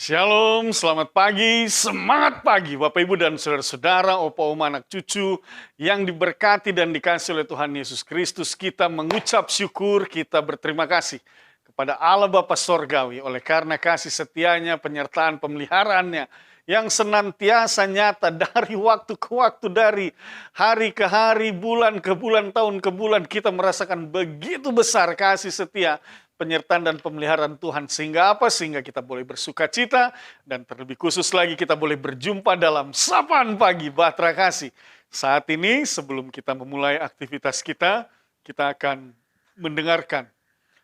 Shalom, selamat pagi, semangat pagi Bapak Ibu dan saudara-saudara, opa oma anak cucu yang diberkati dan dikasihi oleh Tuhan Yesus Kristus. Kita mengucap syukur, kita berterima kasih kepada Allah Bapa Sorgawi oleh karena kasih setianya, penyertaan pemeliharaannya yang senantiasa nyata dari waktu ke waktu, dari hari ke hari, bulan ke bulan, tahun ke bulan. Kita merasakan begitu besar kasih setia, penyertaan dan pemeliharaan Tuhan. Sehingga apa? Sehingga kita boleh bersuka cita, dan terlebih khusus lagi kita boleh berjumpa dalam Sapaan Pagi Bahtera Kasih. Saat ini sebelum kita memulai aktivitas kita akan mendengarkan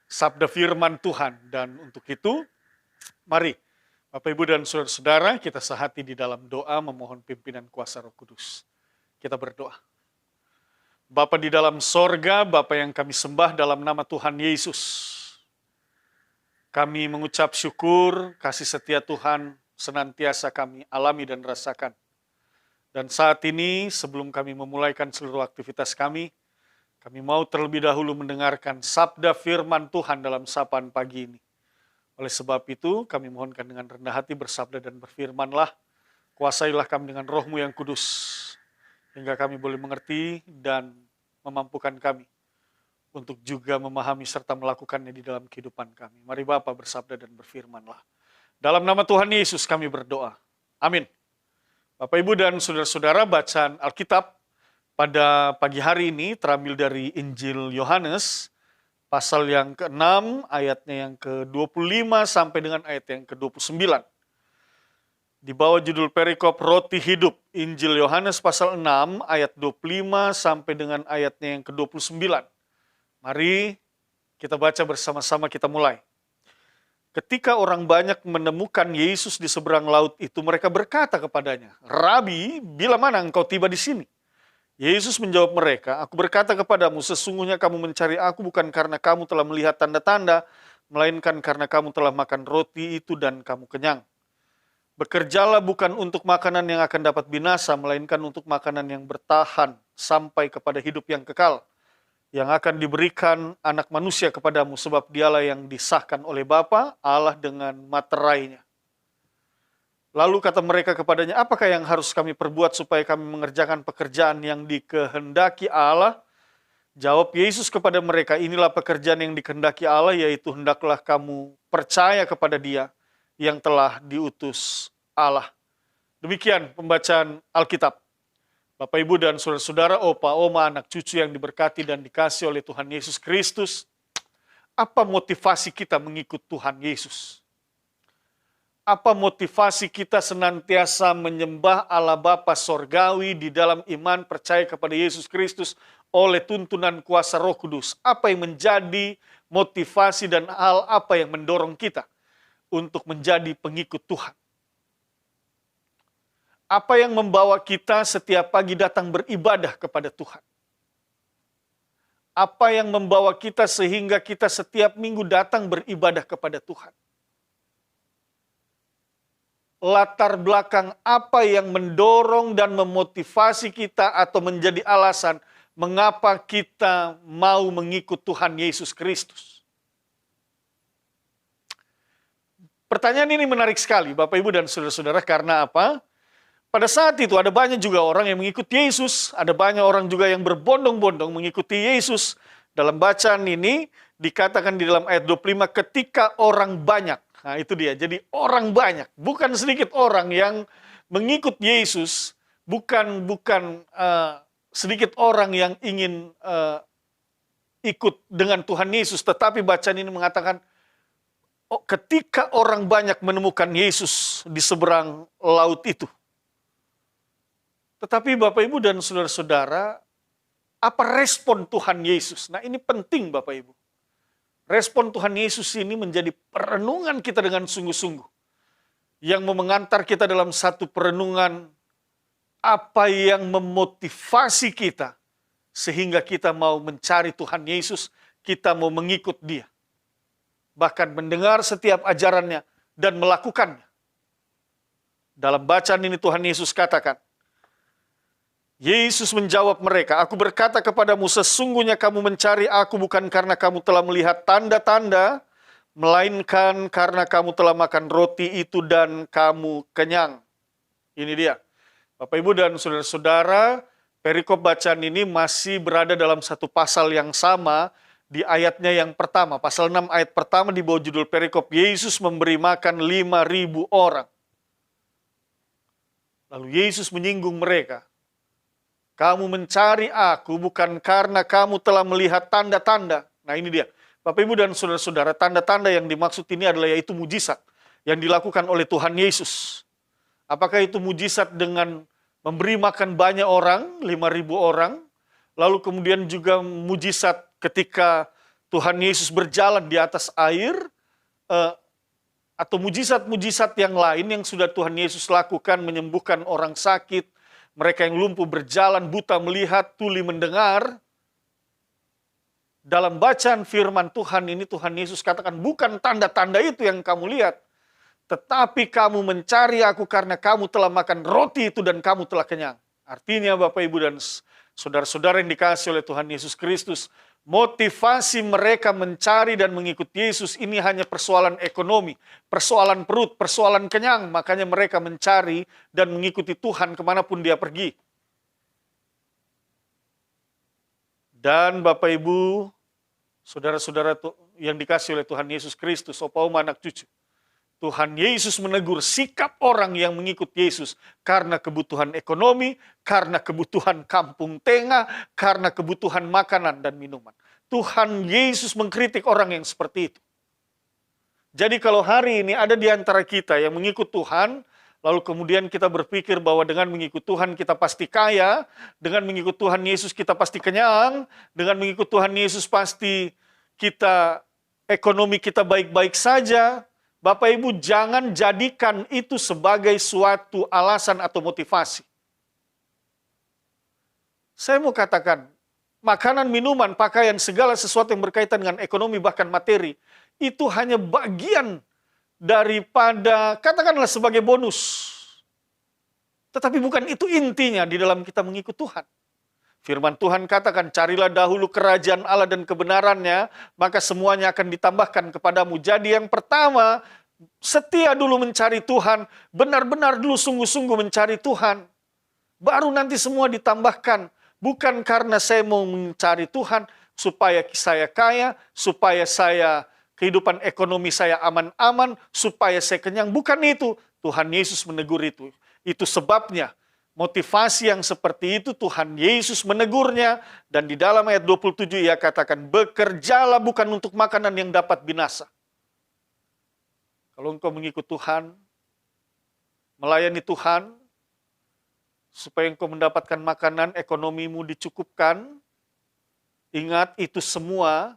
sabda firman Tuhan. Dan untuk itu, mari Bapak Ibu dan saudara-saudara, kita sehati di dalam doa memohon pimpinan kuasa Roh Kudus. Kita berdoa. Bapa di dalam sorga, Bapa yang kami sembah dalam nama Tuhan Yesus. Kami mengucap syukur, kasih setia Tuhan senantiasa kami alami dan rasakan. Dan saat ini, sebelum kami memulaikan seluruh aktivitas kami mau terlebih dahulu mendengarkan sabda firman Tuhan dalam sapaan pagi ini. Oleh sebab itu, kami mohonkan dengan rendah hati bersabda dan berfirmanlah, kuasailah kami dengan Roh-Mu yang kudus, hingga kami boleh mengerti dan memampukan kami untuk juga memahami serta melakukannya di dalam kehidupan kami. Mari Bapa bersabda dan berfirmanlah. Dalam nama Tuhan Yesus kami berdoa. Amin. Bapak Ibu dan saudara-saudara, bacaan Alkitab pada pagi hari ini terambil dari Injil Yohanes, pasal yang ke-6, ayatnya yang ke-25 sampai dengan ayat yang ke-29. Di bawah judul perikop Roti Hidup, Injil Yohanes pasal 6, ayat 25 sampai dengan ayatnya yang ke-29. Mari kita baca bersama-sama, kita mulai. Ketika orang banyak menemukan Yesus di seberang laut itu, mereka berkata kepadanya, Rabi, bila mana engkau tiba di sini? Yesus menjawab mereka, aku berkata kepadamu, sesungguhnya kamu mencari aku bukan karena kamu telah melihat tanda-tanda, melainkan karena kamu telah makan roti itu dan kamu kenyang. Bekerjalah bukan untuk makanan yang akan dapat binasa, melainkan untuk makanan yang bertahan sampai kepada hidup yang kekal, yang akan diberikan anak manusia kepadamu, sebab dialah yang disahkan oleh Bapa Allah dengan materainya. Lalu kata mereka kepadanya, apakah yang harus kami perbuat supaya kami mengerjakan pekerjaan yang dikehendaki Allah? Jawab Yesus kepada mereka, inilah pekerjaan yang dikehendaki Allah, yaitu hendaklah kamu percaya kepada Dia yang telah diutus Allah. Demikian pembacaan Alkitab. Bapak Ibu dan saudara-saudara, opa oma anak cucu yang diberkati dan dikasihi oleh Tuhan Yesus Kristus, apa motivasi kita mengikut Tuhan Yesus? Apa motivasi kita senantiasa menyembah Allah Bapa Sorgawi di dalam iman percaya kepada Yesus Kristus oleh tuntunan kuasa Roh Kudus? Apa yang menjadi motivasi dan hal apa yang mendorong kita untuk menjadi pengikut Tuhan? Apa yang membawa kita setiap pagi datang beribadah kepada Tuhan? Apa yang membawa kita sehingga kita setiap minggu datang beribadah kepada Tuhan? Latar belakang apa yang mendorong dan memotivasi kita atau menjadi alasan mengapa kita mau mengikut Tuhan Yesus Kristus? Pertanyaan ini menarik sekali Bapak Ibu dan saudara-saudara, karena apa? Pada saat itu ada banyak juga orang yang mengikuti Yesus, ada banyak orang juga yang berbondong-bondong mengikuti Yesus. Dalam bacaan ini dikatakan di dalam ayat 25, ketika orang banyak. Nah itu dia, jadi orang banyak, bukan sedikit orang yang mengikut Yesus, bukan sedikit orang yang ingin ikut dengan Tuhan Yesus, tetapi bacaan ini mengatakan, ketika orang banyak menemukan Yesus di seberang laut itu. Tetapi Bapak Ibu dan saudara-saudara, apa respon Tuhan Yesus? Nah ini penting Bapak Ibu. Respon Tuhan Yesus ini menjadi perenungan kita dengan sungguh-sungguh. Yang mengantar kita dalam satu perenungan apa yang memotivasi kita sehingga kita mau mencari Tuhan Yesus, kita mau mengikut Dia. Bahkan mendengar setiap ajarannya dan melakukannya. Dalam bacaan ini Tuhan Yesus katakan, Yesus menjawab mereka, aku berkata kepadamu, sesungguhnya kamu mencari aku bukan karena kamu telah melihat tanda-tanda, melainkan karena kamu telah makan roti itu dan kamu kenyang. Ini dia. Bapak, Ibu, dan saudara-saudara, perikop bacaan ini masih berada dalam satu pasal yang sama di ayatnya yang pertama. Pasal 6 ayat pertama di bawah judul perikop, Yesus memberi makan 5.000 orang. Lalu Yesus menyinggung mereka. Kamu mencari aku bukan karena kamu telah melihat tanda-tanda. Nah, ini dia. Bapak, Ibu, dan saudara-saudara, tanda-tanda yang dimaksud ini adalah yaitu mujizat yang dilakukan oleh Tuhan Yesus. Apakah itu mujizat dengan memberi makan banyak orang, 5.000 orang, lalu kemudian juga mujizat ketika Tuhan Yesus berjalan di atas air, atau mujizat-mujizat yang lain yang sudah Tuhan Yesus lakukan, menyembuhkan orang sakit, mereka yang lumpuh berjalan, buta melihat, tuli mendengar. Dalam bacaan firman Tuhan ini, Tuhan Yesus katakan, bukan tanda-tanda itu yang kamu lihat, tetapi kamu mencari aku karena kamu telah makan roti itu dan kamu telah kenyang. Artinya Bapak, Ibu, dan saudara-saudara yang dikasihi oleh Tuhan Yesus Kristus, motivasi mereka mencari dan mengikuti Yesus ini hanya persoalan ekonomi, persoalan perut, persoalan kenyang. Makanya mereka mencari dan mengikuti Tuhan kemanapun dia pergi. Dan Bapak, Ibu, saudara-saudara yang dikasihi oleh Tuhan Yesus Kristus, Opa, Oma, anak cucu, Tuhan Yesus menegur sikap orang yang mengikut Yesus karena kebutuhan ekonomi, karena kebutuhan kampung tengah, karena kebutuhan makanan dan minuman. Tuhan Yesus mengkritik orang yang seperti itu. Jadi kalau hari ini ada di antara kita yang mengikut Tuhan, lalu kemudian kita berpikir bahwa dengan mengikut Tuhan kita pasti kaya, dengan mengikut Tuhan Yesus kita pasti kenyang, dengan mengikut Tuhan Yesus pasti ekonomi kita baik-baik saja. Bapak, Ibu, jangan jadikan itu sebagai suatu alasan atau motivasi. Saya mau katakan, makanan, minuman, pakaian, segala sesuatu yang berkaitan dengan ekonomi bahkan materi, itu hanya bagian daripada, katakanlah sebagai bonus. Tetapi bukan itu intinya di dalam kita mengikut Tuhan. Firman Tuhan katakan, carilah dahulu kerajaan Allah dan kebenarannya, maka semuanya akan ditambahkan kepadamu. Jadi yang pertama, setia dulu mencari Tuhan, benar-benar dulu sungguh-sungguh mencari Tuhan. Baru nanti semua ditambahkan. Bukan karena saya mau mencari Tuhan, supaya saya kaya, supaya kehidupan ekonomi saya aman-aman, supaya saya kenyang. Bukan itu. Tuhan Yesus menegur itu. Itu sebabnya. Motivasi yang seperti itu Tuhan Yesus menegurnya, dan di dalam ayat 27 ia katakan, bekerjalah bukan untuk makanan yang dapat binasa. Kalau engkau mengikut Tuhan, melayani Tuhan, supaya engkau mendapatkan makanan, ekonomimu dicukupkan, ingat itu semua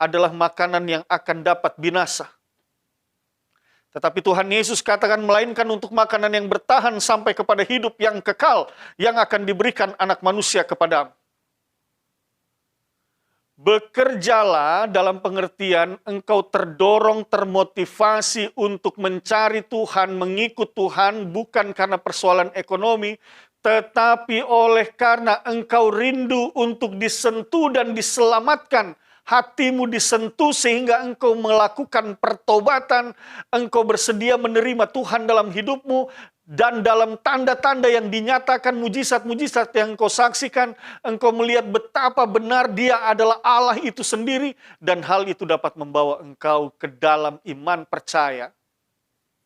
adalah makanan yang akan dapat binasa. Tetapi Tuhan Yesus katakan, melainkan untuk makanan yang bertahan sampai kepada hidup yang kekal, yang akan diberikan anak manusia kepadamu. Bekerjalah dalam pengertian engkau terdorong, termotivasi untuk mencari Tuhan, mengikut Tuhan, bukan karena persoalan ekonomi, tetapi oleh karena engkau rindu untuk disentuh dan diselamatkan. Hatimu disentuh sehingga engkau melakukan pertobatan, engkau bersedia menerima Tuhan dalam hidupmu, dan dalam tanda-tanda yang dinyatakan, mujizat-mujizat yang engkau saksikan, engkau melihat betapa benar Dia adalah Allah itu sendiri, dan hal itu dapat membawa engkau ke dalam iman percaya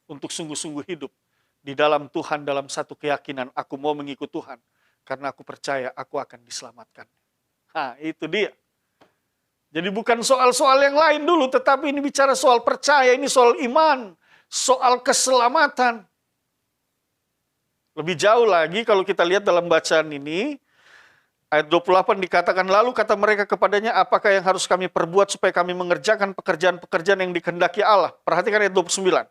untuk sungguh-sungguh hidup di dalam Tuhan, dalam satu keyakinan, aku mau mengikut Tuhan karena aku percaya aku akan diselamatkan. Nah, itu dia. Jadi bukan soal-soal yang lain dulu, tetapi ini bicara soal percaya, ini soal iman, soal keselamatan. Lebih jauh lagi kalau kita lihat dalam bacaan ini, ayat 28 dikatakan, lalu kata mereka kepadanya, apakah yang harus kami perbuat supaya kami mengerjakan pekerjaan-pekerjaan yang dikehendaki Allah? Perhatikan ayat 29.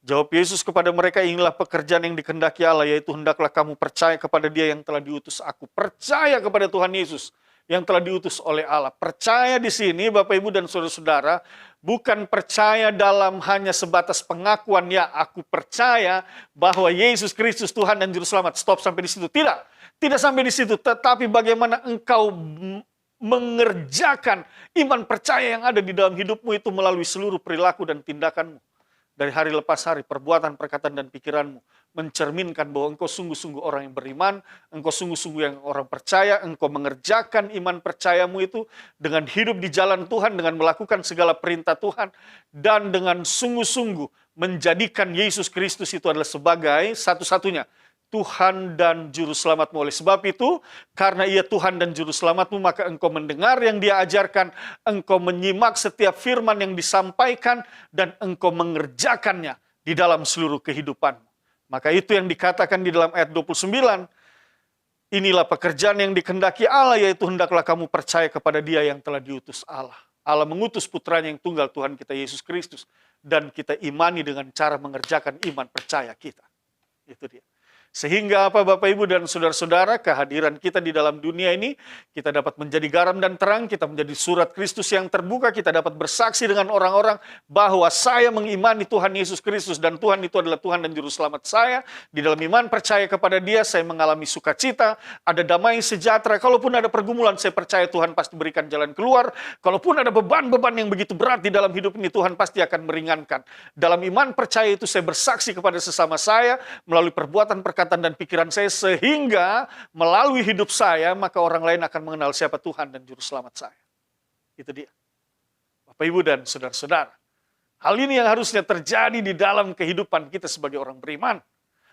Jawab Yesus kepada mereka, inilah pekerjaan yang dikehendaki Allah, yaitu hendaklah kamu percaya kepada Dia yang telah diutus aku. Percaya kepada Tuhan Yesus yang telah diutus oleh Allah. Percaya di sini, Bapak, Ibu, dan saudara-saudara, bukan percaya dalam hanya sebatas pengakuan, ya aku percaya bahwa Yesus Kristus Tuhan dan Juru Selamat. Stop sampai di situ. Tidak sampai di situ. Tetapi bagaimana engkau mengerjakan iman percaya yang ada di dalam hidupmu itu melalui seluruh perilaku dan tindakanmu. Dari hari lepas hari, perbuatan, perkataan, dan pikiranmu mencerminkan bahwa engkau sungguh-sungguh orang yang beriman, engkau sungguh-sungguh yang orang percaya, engkau mengerjakan iman percayamu itu dengan hidup di jalan Tuhan, dengan melakukan segala perintah Tuhan, dan dengan sungguh-sungguh menjadikan Yesus Kristus itu adalah sebagai satu-satunya Tuhan dan Juru Selamatmu. Oleh sebab itu, karena Ia Tuhan dan Juru Selamatmu, maka engkau mendengar yang Dia ajarkan, engkau menyimak setiap firman yang disampaikan, dan engkau mengerjakannya di dalam seluruh kehidupanmu. Maka itu yang dikatakan di dalam ayat 29, inilah pekerjaan yang dikehendaki Allah, yaitu hendaklah kamu percaya kepada Dia yang telah diutus Allah. Allah mengutus putranya yang tunggal, Tuhan kita Yesus Kristus, dan kita imani dengan cara mengerjakan iman percaya kita. Itu dia. Sehingga apa Bapak Ibu dan Saudara-saudara, kehadiran kita di dalam dunia ini, kita dapat menjadi garam dan terang, kita menjadi surat Kristus yang terbuka, kita dapat bersaksi dengan orang-orang bahwa saya mengimani Tuhan Yesus Kristus dan Tuhan itu adalah Tuhan dan Juru Selamat saya. Di dalam iman percaya kepada Dia, saya mengalami sukacita, ada damai sejahtera. Kalaupun ada pergumulan, saya percaya Tuhan pasti berikan jalan keluar. Kalaupun ada beban-beban yang begitu berat di dalam hidup ini, Tuhan pasti akan meringankan. Dalam iman percaya itu saya bersaksi kepada sesama saya melalui perbuatan, perkataan, dan pikiran saya, sehingga melalui hidup saya, maka orang lain akan mengenal siapa Tuhan dan Juru Selamat saya. Itu dia. Bapak Ibu dan Saudara-saudara, hal ini yang harusnya terjadi di dalam kehidupan kita sebagai orang beriman.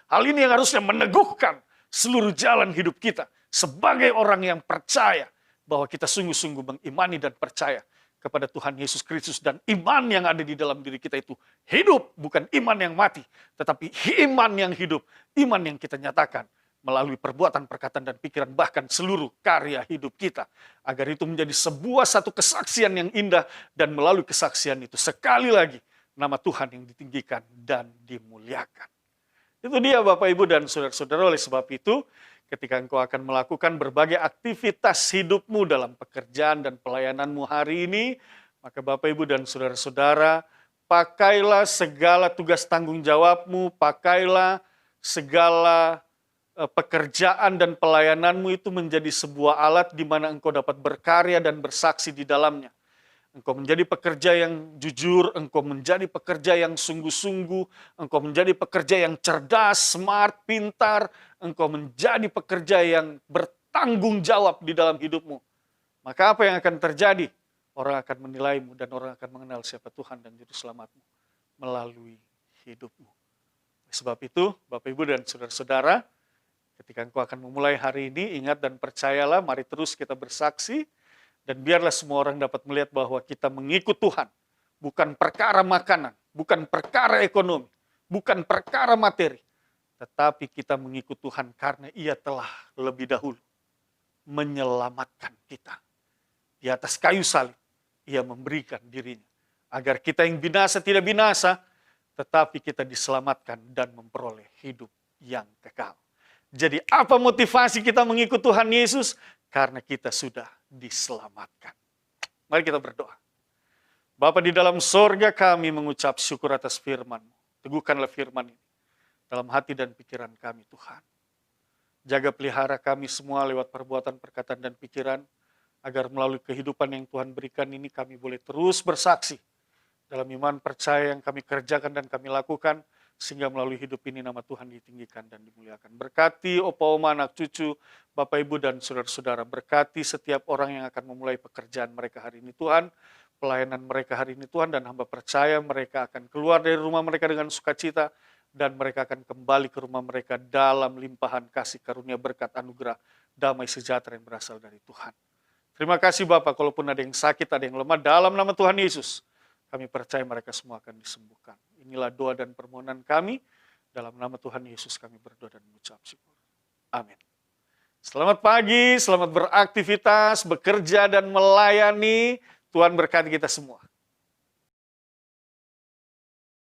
Hal ini yang harusnya meneguhkan seluruh jalan hidup kita sebagai orang yang percaya bahwa kita sungguh-sungguh mengimani dan percaya kepada Tuhan Yesus Kristus, dan iman yang ada di dalam diri kita itu hidup, bukan iman yang mati, tetapi iman yang hidup, iman yang kita nyatakan melalui perbuatan, perkataan, dan pikiran, bahkan seluruh karya hidup kita, agar itu menjadi sebuah satu kesaksian yang indah, dan melalui kesaksian itu sekali lagi nama Tuhan yang ditinggikan dan dimuliakan. Itu dia Bapak Ibu dan Saudara-saudara. Oleh sebab itu, ketika engkau akan melakukan berbagai aktivitas hidupmu dalam pekerjaan dan pelayananmu hari ini, maka Bapak Ibu dan Saudara-saudara, pakailah segala tugas tanggung jawabmu, pakailah segala pekerjaan dan pelayananmu itu menjadi sebuah alat di mana engkau dapat berkarya dan bersaksi di dalamnya. Engkau menjadi pekerja yang jujur, engkau menjadi pekerja yang sungguh-sungguh, engkau menjadi pekerja yang cerdas, smart, pintar, engkau menjadi pekerja yang bertanggung jawab di dalam hidupmu. Maka apa yang akan terjadi? Orang akan menilaimu dan orang akan mengenal siapa Tuhan dan Juru Selamatmu melalui hidupmu. Sebab itu, Bapak Ibu dan Saudara-saudara, ketika engkau akan memulai hari ini, ingat dan percayalah, mari terus kita bersaksi, dan biarlah semua orang dapat melihat bahwa kita mengikut Tuhan. Bukan perkara makanan, bukan perkara ekonomi, bukan perkara materi. Tetapi kita mengikut Tuhan karena Ia telah lebih dahulu menyelamatkan kita. Di atas kayu salib, Ia memberikan dirinya. Agar kita yang binasa tidak binasa, tetapi kita diselamatkan dan memperoleh hidup yang kekal. Jadi apa motivasi kita mengikut Tuhan Yesus? Karena kita sudah diselamatkan. Mari kita berdoa. Bapa di dalam sorga, kami mengucap syukur atas firman-Mu. Teguhkanlah firman ini dalam hati dan pikiran kami, Tuhan. Jaga pelihara kami semua lewat perbuatan, perkataan, dan pikiran, agar melalui kehidupan yang Tuhan berikan ini kami boleh terus bersaksi dalam iman percaya yang kami kerjakan dan kami lakukan, sehingga melalui hidup ini nama Tuhan ditinggikan dan dimuliakan. Berkati opa oma, anak cucu, Bapak Ibu dan saudara-saudara. Berkati setiap orang yang akan memulai pekerjaan mereka hari ini Tuhan, pelayanan mereka hari ini Tuhan, dan hamba percaya mereka akan keluar dari rumah mereka dengan sukacita, dan mereka akan kembali ke rumah mereka dalam limpahan kasih karunia, berkat, anugerah, damai sejahtera yang berasal dari Tuhan. Terima kasih Bapak, kalaupun ada yang sakit, ada yang lemah, dalam nama Tuhan Yesus, kami percaya mereka semua akan disembuhkan. Inilah doa dan permohonan kami. Dalam nama Tuhan Yesus kami berdoa dan mengucap syukur. Amin. Selamat pagi, selamat beraktivitas, bekerja dan melayani. Tuhan berkati kita semua.